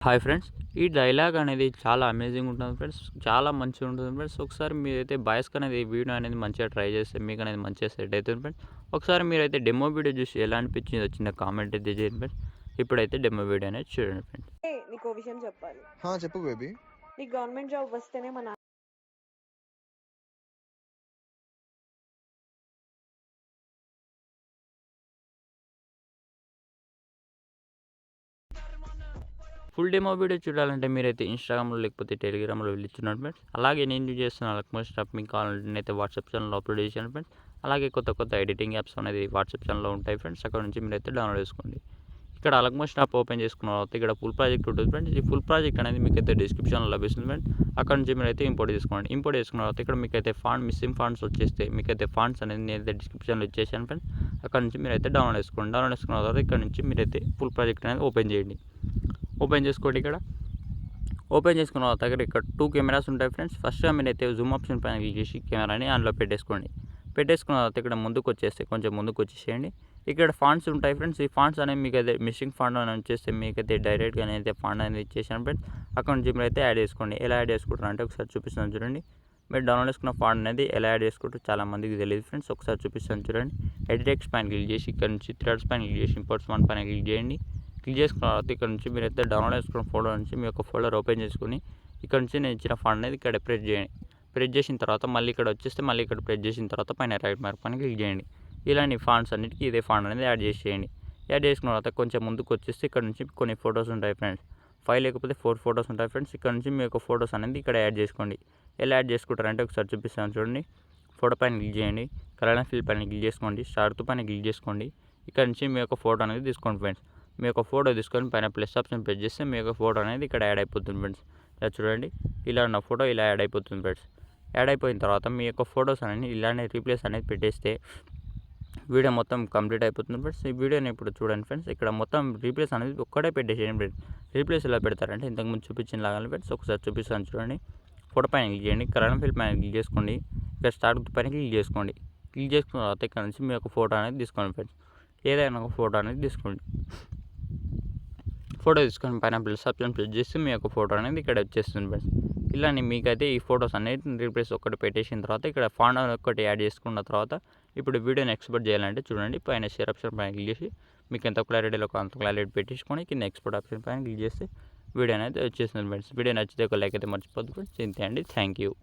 Hi friends, ఈ dialogue అనేది చాలా అమేజింగ్ ఉంటుంది ఫ్రెండ్స్. చాలా మంచిగా ఉంటుంది ఫ్రెండ్స్. ఒకసారి మీరైతే బాయ్స్కి అనేది వీడియో అనేది మంచిగా ట్రై చేస్తే మీకు అనేది మంచిగా సెట్ అవుతుంది ఫ్రెండ్స్. ఒకసారి మీరైతే డెమో వీడియో చూసి ఎలా అనిపించిందో చిన్న కామెంట్ అయితే చేయండి ఫ్రెండ్స్. ఇప్పుడైతే డెమో వీడియో అనేది చూడండి ఫ్రెండ్స్. నీకో విషయం చెప్పాలి. చెప్పు బేబీ. నీకు గవర్నమెంట్ జాబ్ వస్తేనే మన ఫుల్ డెమో వీడియో చూడాలంటే మీరైతే ఇన్స్టాగ్రామ్లో లేకపోతే టెలిగ్రామ్లో వెళ్ళి చూడండి ఫ్రెండ్స్. అలాగే నేను చేస్తున్న ఆల్మోస్ట్ స్టాప్ మీకు కావాలంటే నేనైతే వాట్సాప్ ఛానల్లో అప్లోడ్ చేశాను ఫ్రెండ్స్. అలాగే కొత్త ఎడిటింగ్ యాప్స్ అనేది వాట్సాప్ ఛానల్లో ఉంటాయి ఫ్రెండ్స్. అక్కడ నుంచి మీరైతే డౌన్లోడ్ చేసుకోండి. ఇక్కడ ఆల్మోస్ట్ యాప్ ఓపెన్ చేసుకున్న తర్వాత ఇక్కడ ఫుల్ ప్రాజెక్ట్ ఉంటుంది ఫ్రెండ్స్. ఈ ఫుల్ ప్రాజెక్ట్ అనేది మీకైతే డిస్క్రిప్షన్లో లభిస్తుంది ఫ్రెండ్స్. అక్కడ నుంచి మీరైతే ఇంపోర్ట్ చేసుకోండి. ఇంపోర్ట్ చేసుకున్న తర్వాత ఇక్కడ మీకైతే మిస్సింగ్ ఫాంట్స్ వచ్చేస్తే మీకైతే ఫాంట్స్ అనేది నేనైతే డిస్క్రిప్షన్లో ఇచ్చేసాను ఫ్రెండ్స్. అక్కడ నుంచి మీరైతే డౌన్లోడ్ చేసుకోండి. డౌన్లోడ్ చేసుకున్న తర్వాత ఇక్కడ నుంచి మీరైతే ఫుల్ ప్రాజెక్ట్ అనేది ఓపెన్ చేయండి. ఓపెన్ చేసుకోండి. ఇక్కడ ఓపెన్ చేసుకున్న తర్వాత ఇక్కడ 2 కెమెరాస్ ఉంటాయి ఫ్రెండ్స్. ఫస్ట్గా మీరైతే జూమ్ ఆప్షన్ పైన క్లిక్ చేసి కెమెరాని ఆన్లో పెట్టేసుకోండి. పెట్టేసుకున్న తర్వాత ఇక్కడ ముందుకు వచ్చేస్తే కొంచెం ముందుకు వచ్చేసేయండి. ఇక్కడ ఫాంట్స్ ఉంటాయి ఫ్రెండ్స్. ఈ ఫాంట్స్ అనేవి మీకు అయితే మిస్సింగ్ ఫాంట్ అని వచ్చేస్తే మీకైతే డైరెక్ట్గా అయితే ఫాంట్ అనేది ఇచ్చేసాను ఫ్రెండ్స్. అక్కడ నుంచి మీరైతే యాడ్ చేసుకోండి. ఎలా యాడ్ చేసుకుంటారు అంటే ఒకసారి చూపిస్తాను చూడండి. మీరు డౌన్లోడ్ చేసుకున్న ఫాంట్ అనేది ఎలా యాడ్ చేసుకుంటారు చాలా మందికి తెలియదు ఫ్రెండ్స్. ఒకసారి చూపిస్తాను చూడండి. ఎడిటెక్స్ పైన క్లిక్ చేసి ఇక్కడ నుంచి థ్రెడ్స్ పైన క్లిక్ చేసి ఇంపోర్ట్స్ వన్ పైన క్లిక్ చేయండి. క్లిక్ చేసుకున్న తర్వాత ఇక్కడ నుంచి మీరైతే డౌన్లోడ్ చేసుకున్న ఫోల్డర్ నుంచి మీ యొక్క ఫోల్డర్ ఓపెన్ చేసుకుని ఇక్కడ నుంచి నేను ఇచ్చిన ఫాంట్ అనేది ఇక్కడ ప్రెస్ చేయండి. ప్రెస్ చేసిన తర్వాత మళ్ళీ ఇక్కడ వచ్చేస్తే మళ్ళీ ఇక్కడ ప్రెస్ చేసిన తర్వాత పైన రైట్ మార్క్ పైన క్లిక్ చేయండి. ఇలాంటి ఫాంట్స్ అన్నిటికీ ఇదే ఫాంట్ అనేది యాడ్ చేసేయండి. యాడ్ చేసుకున్న తర్వాత కొంచెం ముందుకు వచ్చేస్తే ఇక్కడ నుంచి కొన్ని ఫొటోస్ ఉంటాయి ఫ్రెండ్స్. 5 లేకపోతే 4 ఫొటోస్ ఉంటాయి ఫ్రెండ్స్. ఇక్కడ నుంచి మీ యొక్క ఫొటోస్ అనేది ఇక్కడ యాడ్ చేసుకోండి. ఎలా యాడ్ చేసుకుంటారంటే ఒకసారి చూపిస్తాను చూడండి. ఫోటో పైన క్లిక్ చేయండి. కలర్ ఫిల్ పైన క్లిక్ చేసుకోండి. స్టార్ట్ పైన క్లిక్ చేసుకోండి. ఇక్కడ నుంచి మీ యొక్క ఫోటో అనేది తీసుకోండి ఫ్రెండ్స్. మీ యొక్క ఫోటో తీసుకొని పైన ప్లస్ ఆప్షన్ ప్రెస్ చేస్తే మీ యొక్క ఫోటో అనేది ఇక్కడ యాడ్ అయిపోతుంది ఫ్రెండ్స్. ఇలా చూడండి. ఇలా నా ఫోటో ఇలా యాడ్ అయిపోతుంది ఫ్రెండ్స్. యాడ్ అయిపోయిన తర్వాత మీ యొక్క ఫొటోస్ అనేది ఇలానే రీప్లేస్ అనేది పెట్టేస్తే వీడియో మొత్తం కంప్లీట్ అయిపోతుంది ఫ్రెండ్స్. ఈ వీడియోని ఇప్పుడు చూడండి ఫ్రెండ్స్. ఇక్కడ మొత్తం రీప్లేస్ అనేది ఒక్కటే పెట్టేసేయండి ఫ్రెండ్స్. రీప్లేస్ ఎలా పెడతారంటే ఇంతకుముందు చూపించిన లాగానే ఫ్రెండ్స్. ఒకసారి చూపిస్తాను చూడండి. ఫోటో పైన క్లిక్ చేయండి. కలర్ ఫిల్ పైన క్లిక్ చేసుకోండి. ఇక్కడ స్టార్ట్ పైన క్లిక్ చేసుకోండి. క్లిక్ చేసుకున్న తర్వాత ఇక్కడ నుంచి మీ యొక్క ఫోటో అనేది తీసుకోండి ఫ్రెండ్స్. ఏదైనా ఒక ఫోటో అనేది తీసుకోండి. ఫోటో తీసుకొని పైన ప్లస్ ఆప్షన్ ప్రెస్ చేస్తే మీ యొక్క ఫోటో అనేది ఇక్కడ వచ్చేస్తుంది ఫ్రెండ్స్. ఇలానే మీకైతే ఈ ఫొటోస్ అనేది రీప్లేస్ ఒక్కటి పెట్టేసిన తర్వాత ఇక్కడ ఫాంట్ ఒక్కటి యాడ్ చేసుకున్న తర్వాత ఇప్పుడు వీడియోని ఎక్స్పోర్ట్ చేయాలంటే చూడండి. పైన షేర్ ఆప్షన్ పైన క్లిక్ చేసి మీకు ఎంత క్లారిటీలో అంత క్లారిటీ పెట్టేసుకొని కింద ఎక్స్పోర్ట్ ఆప్షన్ పైన క్లిక్ చేస్తే వీడియో అనేది వచ్చేస్తుంది ఫ్రెండ్స్. వీడియో నచ్చితే ఒక లైక్ అయితే మర్చిపోద్దు ఫ్రెండ్స్. ఇంతే అండి. Thank you.